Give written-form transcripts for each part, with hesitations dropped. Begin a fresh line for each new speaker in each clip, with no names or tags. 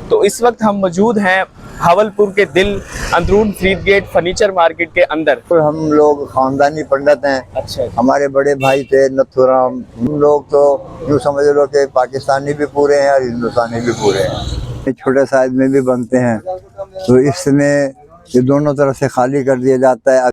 तो इस वक्त हम मौजूद हैं भावलपुर के दिल अंदरून फरीद गेट फर्नीचर मार्केट के अंदर।
तो हम लोग खानदानी पंडित हैं।
अच्छा।
हमारे बड़े भाई थे नथुराम। हम लोग तो यूँ समझ लो कि पाकिस्तानी भी पूरे हैं और हिंदुस्तानी भी पूरे हैं। छोटे साइज में भी बनते हैं, तो इसमें ये दोनों तरफ से खाली कर दिया जाता है।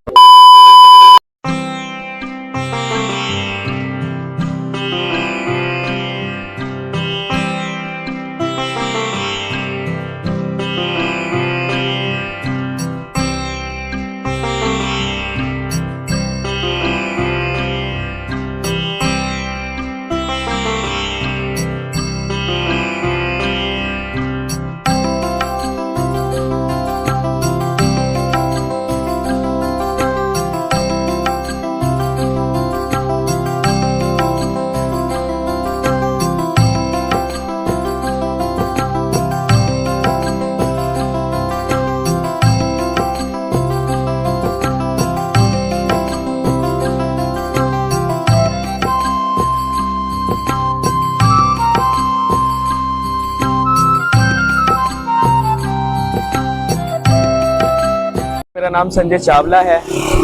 मेरा नाम संजय चावला है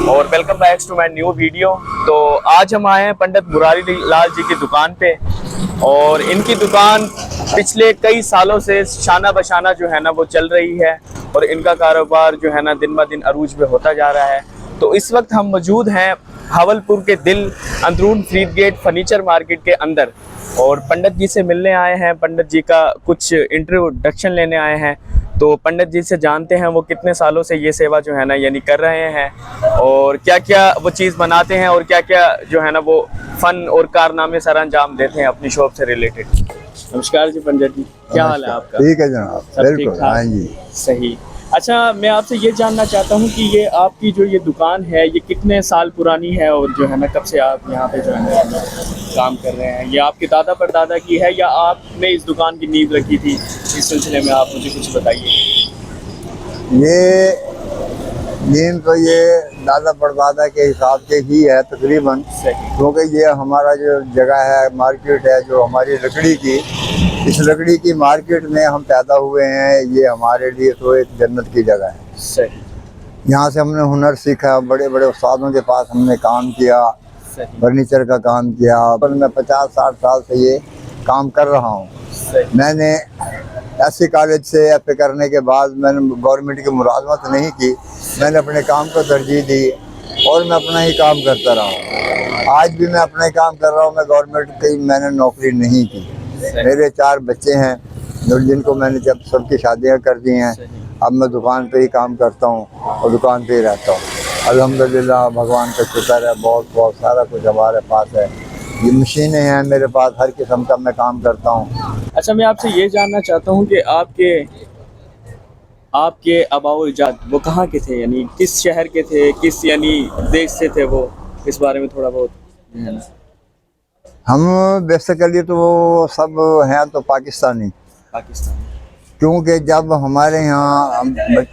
और welcome back to my new video. तो आज हम आए हैं पंडित मुरारी लाल जी की दुकान पे, और इनकी दुकान पिछले कई सालों से शाना बशाना जो है ना वो चल रही है, और इनका कारोबार जो है ना दिन ब दिन अरूज में होता जा रहा है। तो इस वक्त हम मौजूद हैं भावलपुर के दिल अंदरून फरीद गेट फर्नीचर मार्केट के अंदर, और पंडित जी से मिलने आए हैं। पंडित जी का कुछ इंट्रोडक्शन लेने आए हैं। तो पंडित जी से जानते हैं वो कितने सालों से ये सेवा जो है ना यानी कर रहे हैं, और क्या क्या वो चीज़ बनाते हैं, और क्या क्या जो है ना वो फन और कारनामे सर अंजाम देते हैं अपनी शॉप से रिलेटेड। नमस्कार जी पंडित जी, क्या हाल है आपका?
ठीक है जनाब,
सब ठीक ठाक?
हाँ जी,
सही। अच्छा, मैं आपसे ये जानना चाहता हूँ कि ये आपकी जो ये दुकान है ये कितने साल पुरानी है, और जो है ना कब से आप यहाँ पे जो है ना काम कर रहे हैं? ये आपके दादा परदादा की है या आपने इस दुकान की नींव रखी थी? इस सिलसिले में आप मुझे कुछ बताइए।
ये नींव तो ये दादा परदादा के हिसाब से ही है तकरीबन, क्योंकि ये हमारा जो जगह है, मार्केट है जो हमारी लकड़ी की, इस लकड़ी की मार्केट में हम पैदा हुए हैं। ये हमारे लिए तो एक जन्नत की जगह है।
सही।
यहाँ से हमने हुनर सीखा, बड़े बड़े उस्तादों के पास हमने काम किया, फर्नीचर का काम किया। पर मैं 50-60 साल से ये काम कर रहा हूँ। मैंने एससी कॉलेज से एफ.ए. करने के बाद मैंने गवर्नमेंट की मुलाजमत नहीं की, मैंने अपने काम को तरजीह दी और मैं अपना ही काम करता रहा हूँ। आज भी मैं अपना ही काम कर रहा हूँ। मैं गवर्नमेंट की मैंने नौकरी नहीं की। मेरे 4 बच्चे हैं जिनको मैंने जब सबकी शादियाँ कर दी हैं। अब मैं दुकान पे ही काम करता हूँ और दुकान पे ही रहता हूँ। अल्हम्दुलिल्लाह, भगवान का शुक्र है, बहुत बहुत सारा कुछ हमारे पास है। ये मशीनें हैं मेरे पास, हर किस्म का मैं काम करता हूँ।
अच्छा, मैं आपसे ये जानना चाहता हूँ कि आपके आबाओ-अजदाद वो कहाँ के थे, यानी किस शहर के थे, किस यानी देश से थे वो? इस बारे में थोड़ा बहुत है ना।
हम बेसिकली तो वो सब हैं तो पाकिस्तानी, क्योंकि जब हमारे यहाँ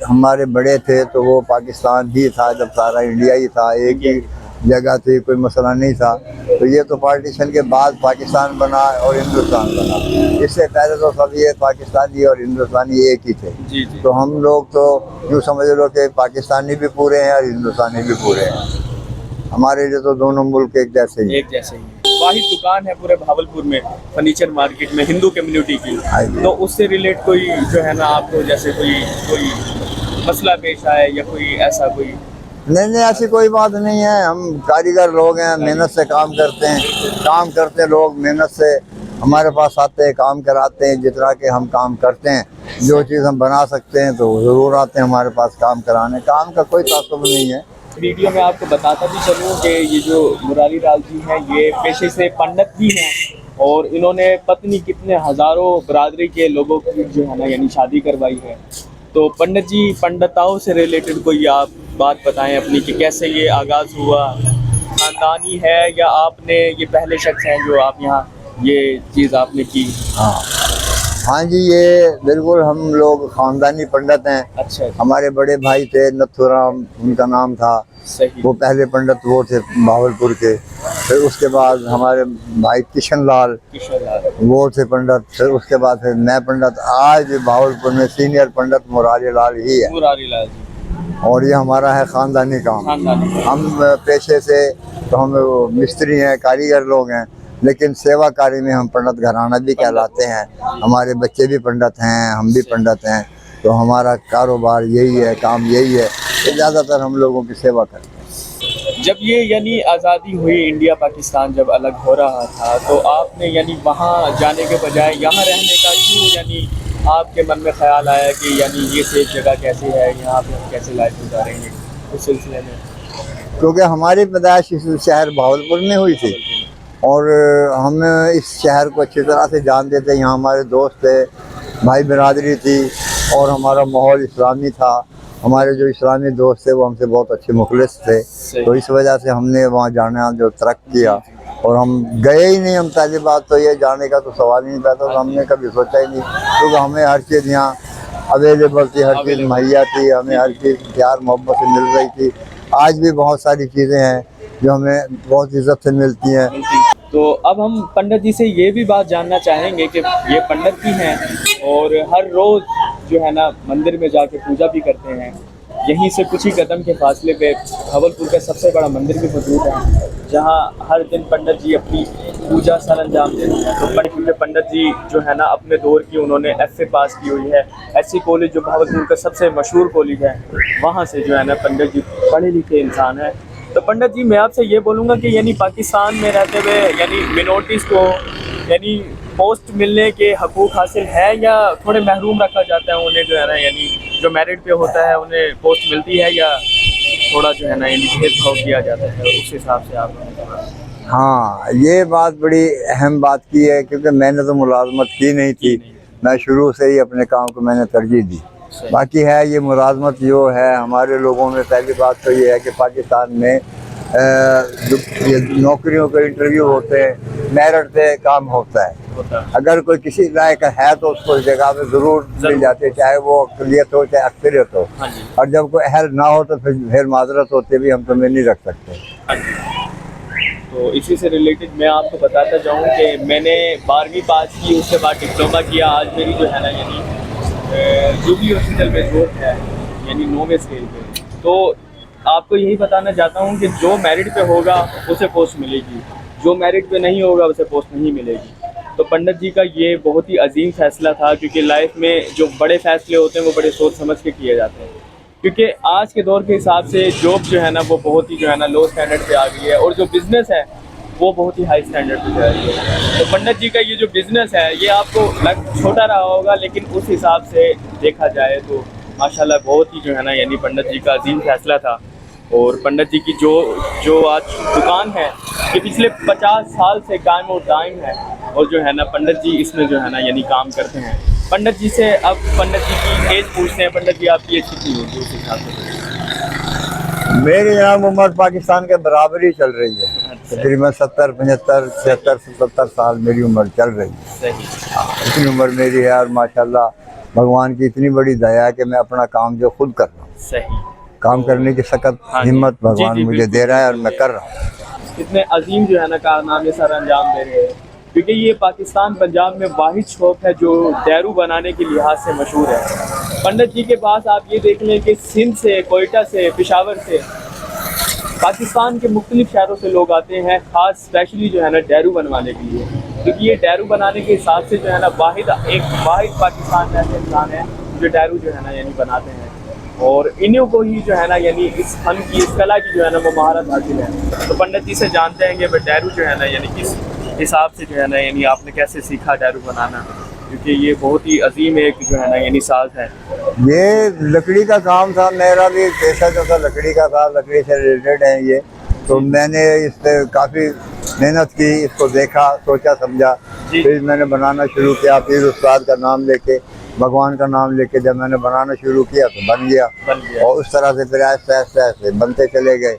हमारे बड़े थे तो वो पाकिस्तान ही था, जब सारा इंडिया ही था, एक ही जगह थी, कोई मसला नहीं था। तो ये तो पार्टीशन के बाद पाकिस्तान बना और हिंदुस्तान बना। इससे पहले तो सब ये पाकिस्तानी और हिंदुस्तानी एक ही थे।
जी।
तो हम लोग तो यूँ समझ लो कि पाकिस्तानी भी पूरे हैं और हिंदुस्तानी भी पूरे हैं। हमारे लिए तो दोनों मुल्क एक जैसे ही
वाहिद दुकान है पूरे भावलपुर में फर्नीचर मार्केट में हिंदू कम्युनिटी की। तो उससे रिलेट कोई जो है ना आपको जैसे कोई मसला पेश आए या कोई ऐसा कोई?
नहीं, ऐसी कोई बात नहीं है। हम कारीगर लोग हैं, मेहनत से काम करते हैं लोग मेहनत से हमारे पास आते हैं, काम कराते हैं। जितना कि हम काम करते हैं, जो चीज़ हम बना सकते हैं तो ज़रूर आते हैं हमारे पास काम कराने। काम का कोई तासुब नहीं है।
वीडियो में आपको बताता भी चलूँ कि ये जो मुरारी लाल जी हैं ये पेशे से पंडित भी हैं, और इन्होंने पत्नी कितने हज़ारों बरादरी के लोगों की जो है ना यानी शादी करवाई है। तो पंडित जी, पंडिताओं से रिलेटेड कोई आप बात बताएं अपनी कि कैसे ये आगाज़ हुआ, ख़ानदानी है या आपने ये पहले शख्स हैं जो आप यहाँ ये चीज़ आपने की?
हाँ जी, ये बिल्कुल हम लोग ख़ानदानी पंडित हैं।
अच्छा।
हमारे बड़े भाई थे नथुराम, उनका नाम था।
सही।
वो पहले पंडित वो थे भावलपुर के। फिर उसके बाद हमारे भाई किशन लाल वो थे पंडित, फिर उसके बाद फिर मैं पंडित। आज भावलपुर में सीनियर पंडित मुरारी लाल ही है, और ये हमारा है खानदानी काम। हम पेशे से तो हम मिस्त्री हैं, कारीगर लोग हैं, लेकिन सेवा कार्य में हम पंडित घराना भी कहलाते हैं। हमारे बच्चे भी पंडित हैं, हम भी पंडित हैं, तो हमारा कारोबार यही है, काम यही है कि ज़्यादातर हम लोगों की सेवा करते हैं।
जब ये यानी आज़ादी हुई, इंडिया पाकिस्तान जब अलग हो रहा था, तो आपने यानी वहाँ जाने के बजाय यहाँ रहने का क्यों यानी आपके मन में ख्याल आया कि यानी ये सेफ जगह कैसे है, यहाँ पे हम कैसे लाइफ गुजारेंगे उस सिलसिले में?
क्योंकि हमारी पैदाइश इस शहर भावलपुर में हुई थी और हम इस शहर को अच्छी तरह से जानते थे। यहाँ हमारे दोस्त थे, भाई बिरादरी थी और हमारा माहौल इस्लामी था। हमारे जो इस्लामी दोस्त थे वो हमसे बहुत अच्छे मुखलिस थे, तो इस वजह से हमने वहाँ जाना जो तरक किया और हम गए ही नहीं। हम पहली बात तो ये जाने का तो सवाल ही नहीं पैदा, तो हमने कभी सोचा ही नहीं, क्योंकि हमें हर चीज़ यहाँ अवेलेबल थी, हर चीज़ मुहैया थी, हमें हर चीज़ प्यार मोहब्बत से मिल रही थी। आज भी बहुत सारी चीज़ें हैं जो हमें बहुत इज्जत से मिलती हैं।
तो अब हम पंडित जी से ये भी बात जानना चाहेंगे कि ये पंडित भी हैं और हर रोज़ जो है ना मंदिर में जाके पूजा भी करते हैं। यहीं से कुछ ही कदम के फासले पे भावलपुर का सबसे बड़ा मंदिर भी मौजूद है, जहाँ हर दिन पंडित जी अपनी पूजा सर अंजाम देते हैं। तो क्योंकि पंडित जी जो है ना अपने दौर की उन्होंने FA पास की हुई है, SC कॉलेज जो भावलपुर का सबसे मशहूर कॉलेज है, वहाँ से जो है ना पंडित जी पढ़े लिखे इंसान है। तो पंडित जी मैं आपसे ये बोलूँगा कि यानी पाकिस्तान में रहते हुए यानी मिनोरिटीज़ को यानी पोस्ट मिलने के हकूक़ हासिल है या थोड़े महरूम रखा जाता है उन्हें, जो है ना यानी जो मेरिट पे होता है उन्हें पोस्ट मिलती है, या थोड़ा जो है ना यानी भेदभाव किया जाता है? उस हिसाब से आप।
हाँ, ये बात बड़ी अहम बात की है, क्योंकि मैंने तो मुलाजमत की नहीं थी। मैं शुरू से ही अपने काम को मैंने तरजीह दी। बाकी है ये मुलाजमत जो है हमारे लोगों में, पहली बात तो ये है कि पाकिस्तान में जो नौकरियों के इंटरव्यू होते हैं, मेरिट पे काम होता है। अगर कोई किसी लायक है तो उसको जगह पे ज़रूर मिल जाती है, चाहे वो अक़लियत हो चाहे अक्सरियत हो। और जब कोई अहल ना हो तो फिर माजरत होती भी हम तुम्हें नहीं रख सकते।
तो इसी से रिलेटेड मैं आपको बताता जाऊँ कि मैंने 12वीं पास की, उसके बाद डिप्लोमा किया। आज मेरी जो है ना यानी जुबली हॉस्पिटल में जॉब है, यानी 9वें स्केल पे। तो आपको यही बताना चाहता हूँ कि जो मेरिट पे होगा उसे पोस्ट मिलेगी, जो मेरिट पे नहीं होगा उसे पोस्ट नहीं मिलेगी। तो पंडित जी का ये बहुत ही अजीम फैसला था, क्योंकि लाइफ में जो बड़े फैसले होते हैं वो बड़े सोच समझ के किए जाते हैं। क्योंकि आज के दौर के हिसाब से जॉब जो है ना वो बहुत ही जो है ना लो स्टैंडर्ड पे आ गई है, और जो बिज़नेस है वो बहुत ही हाई स्टैंडर्ड पे जा रही है। तो पंडित जी का ये जो बिज़नेस है ये आपको छोटा रहा होगा, लेकिन उस हिसाब से देखा जाए तो माशाल्लाह बहुत ही जो है ना यानी पंडित जी का अजीम फैसला था। और पंडित जी की जो आज दुकान है ये पिछले 50 साल से कायम और दायम है, और जो है ना पंडित जी इसमें जो है ना यानी काम करते हैं। पंडित जी से अब पंडित जी की एज पूछते हैं। पंडित जी आपकी एज कितनी होगी उस हिसाब से?
मेरी जनाब उम्र पाकिस्तान के बराबर ही चल रही है। तकरीबन 70, 75, 76, 77 साल मेरी उम्र चल रही है। इतनी उम्र मेरी है, और माशाल्लाह भगवान की इतनी बड़ी दया है कि मैं अपना काम जो खुद कर रहा हूँ।
सही
काम करने की सख्त हिम्मत भगवान मुझे दे रहा है और मैं कर रहा हूँ।
इतने अजीम जो है ना कारनामे सर अंजाम दे रहे हैं, क्योंकि ये पाकिस्तान पंजाब में वाहिद शॉप है जो डैरू बनाने के लिहाज से मशहूर है। पंडित जी के पास आप ये देख लें कि सिंध से, कोयटा से, पेशावर से, पाकिस्तान के मुख्तलिफ शहरों से लोग आते हैं, ख़ास स्पेशली जो है ना डैरू बनवाने के लिए। क्योंकि ये डैरू बनाने के हिसाब से जो है ना वाहिद पाकिस्तान में ऐसे इंसान है जो डैरू जो है ना यानी बनाते हैं, और इन्हीं को ही जो है ना यानी इस फन की, इस कला की जो है ना वो महारत हासिल है। तो पंडित जी से जानते हैं कि भाई डैरू जो है ना यानी किस हिसाब से जो है ना यानी आपने कैसे सीखा डैरू बनाना, क्योंकि ये बहुत ही अजीम एक जो है ना यानी साज है।
ये लकड़ी का काम था, मेरा भी पेशा जो था लकड़ी का था, लकड़ी से रिलेटेड है ये। तो मैंने इस पर काफ़ी मेहनत की, इसको देखा, सोचा समझा, फिर मैंने बनाना शुरू किया। फिर उस्ताद का नाम लेके, भगवान का नाम लेके जब मैंने बनाना शुरू किया तो बन गया। और उस तरह से फिर ऐसे बनते चले गए,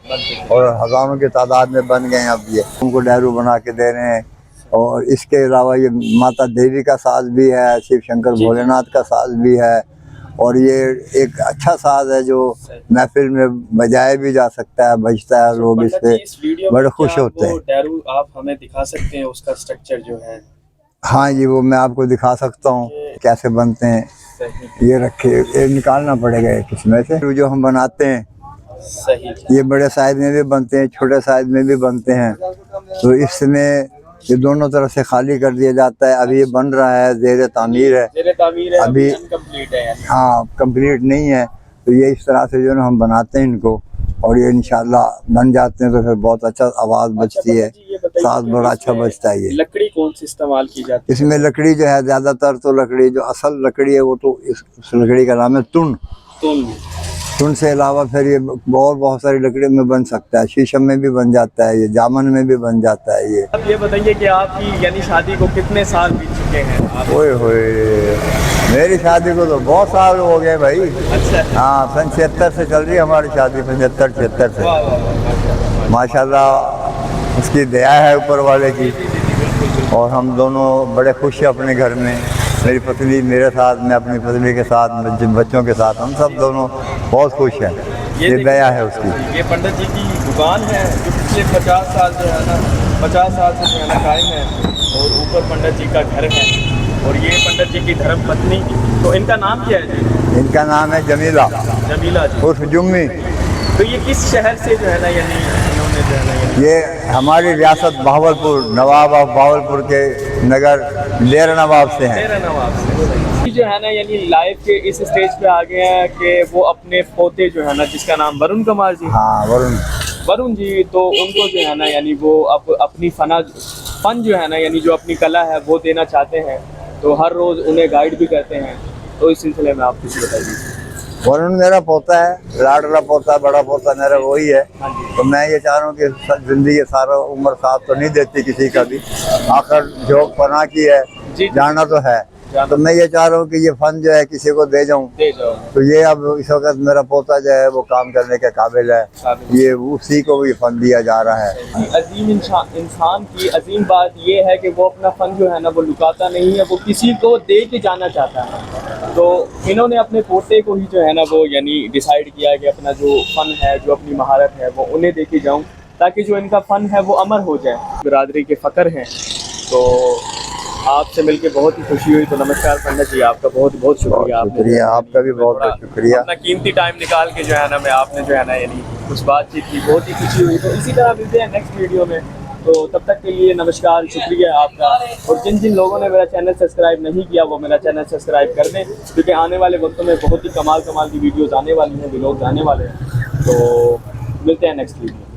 और हज़ारों की तादाद में बन गए। अब ये उनको डैरू बना के दे रहे हैं। और इसके अलावा ये माता देवी का साज भी है, शिव शंकर भोलेनाथ का साज भी है, और ये एक अच्छा साज है जो महफिल में बजाया भी जा सकता है, बजता है, लोग इस पे बड़े खुश होते हैं।
डैरू आप हमें दिखा सकते हैं उसका स्ट्रक्चर जो है?
हाँ जी, वो मैं आपको दिखा सकता हूँ कैसे बनते हैं। ये रखे, ये निकालना पड़ेगा इसमें से जो हम बनाते हैं।
सही।
ये बड़े साइज में भी बनते हैं, छोटे साइज में भी बनते हैं। तो इसमें ये दोनों तरफ से खाली कर दिया जाता है। अभी ये बन रहा है, ज़ेर तामीर है, अभी
इनकम्प्लीट है यानी।
हाँ, कंप्लीट नहीं है। तो ये इस तरह से जो है हम बनाते हैं इनको, और ये इंशाल्लाह बन जाते हैं तो फिर बहुत अच्छा आवाज़ बजती है, साज बड़ा अच्छा बजता है। ये
लकड़ी कौन सी इस्तेमाल की जाती है?
इसमें लकड़ी जो है ज़्यादातर तो लकड़ी जो असल लकड़ी है वो तो इस लकड़ी का नाम है तुन। तुन से अलावा फिर ये और बहुत सारी लकड़ी में बन सकता है, शीशम में भी बन जाता है, ये जामन में भी बन जाता है। ये
अब ये बताइए कि आपकी यानी शादी को कितने साल बीत चुके हैं आप?
ओए होए, मेरी शादी को तो बहुत साल हो गए भाई।
अच्छा।
हाँ, सन 76 से चल रही है हमारी शादी, 75-76 से।
वाह वाह वाह,
माशाल्लाह, उसकी दया है ऊपर वाले की। और हम दोनों बड़े खुश हैं अपने घर में, मेरी पत्नी मेरे साथ, मैं अपनी पत्नी के साथ, बच्चों के साथ, हम सब दोनों बहुत खुश हैं। ये दया है उसकी।
ये पंडित जी की दुकान है जो पिछले 50 साल जो है ना, 50 साल से जो है ना कायम है, और ऊपर पंडित जी का घर है, और ये पंडित जी की धर्म पत्नी। तो इनका नाम क्या है जी?
इनका नाम है जमीला
जी
उर्फ जुम्मी।
तो ये किस शहर से जो है ना यानी इन्होंने जो है ना
ये हमारी रियासत बहावलपुर, नवाब ऑफ बहावलपुर के नगर डेरा नवाब से हैं।
डेरा नवाब से जो है ना यानी लाइफ के इस स्टेज पे आ गए हैं कि वो अपने पोते जो है ना, जिसका नाम वरुण कुमार जी।
हाँ,
वरुण जी, तो उनको जो है ना यानी वो अब अपनी फन जो है ना यानी जो अपनी कला है वो देना चाहते हैं, तो हर रोज़ उन्हें गाइड भी करते हैं। तो इस सिलसिले में आप कुछ बताइए।
वरुण मेरा पोता है, लाडला पोता, बड़ा पोता मेरा वही है। तो मैं ये चाह रहा हूँ कि जिंदगी सारा उम्र साथ तो नहीं देती किसी का भी, आखिर जो पना की है जाना तो है। तो मैं ये चाह रहा हूँ कि ये फन जो है किसी को दे जाऊँ। तो ये अब इस वक्त मेरा पोता जो है वो काम करने के काबिल है, ये उसी को भी फन दिया जा रहा है।
अजीम इंसान की अजीम बात ये है कि वो अपना फन जो है ना वो लुकाता नहीं है, वो किसी को दे के जाना चाहता है। तो इन्होंने अपने पोते को ही जो है ना वो यानी डिसाइड किया कि अपना जो फन है, जो अपनी महारत है वो उन्हें दे के जाऊँ, ताकि जो इनका फन है वो अमर हो जाए। बिरादरी के फ़ख्र हैं। तो आपसे मिलके बहुत ही खुशी हुई। तो नमस्कार पंडित जी, आपका बहुत बहुत शुक्रिया।
शुक्रिया, आपका भी बहुत बहुत शुक्रिया।
अपना कीमती टाइम निकाल के जो है ना मैं आपने जो है ना यानी कुछ बातचीत की, बहुत ही खुशी हुई। तो इसी तरह मिलते हैं नेक्स्ट वीडियो में। तो तब तक के लिए नमस्कार, शुक्रिया आपका। और जिन जिन लोगों ने मेरा चैनल सब्सक्राइब नहीं किया वो मेरा चैनल सब्सक्राइब कर दें, क्योंकि आने वाले वक्तों में बहुत ही कमाल की वीडियोज़ आने वाली हैं, व्लॉग्स आने वाले हैं। तो मिलते हैं नेक्स्ट वीडियो।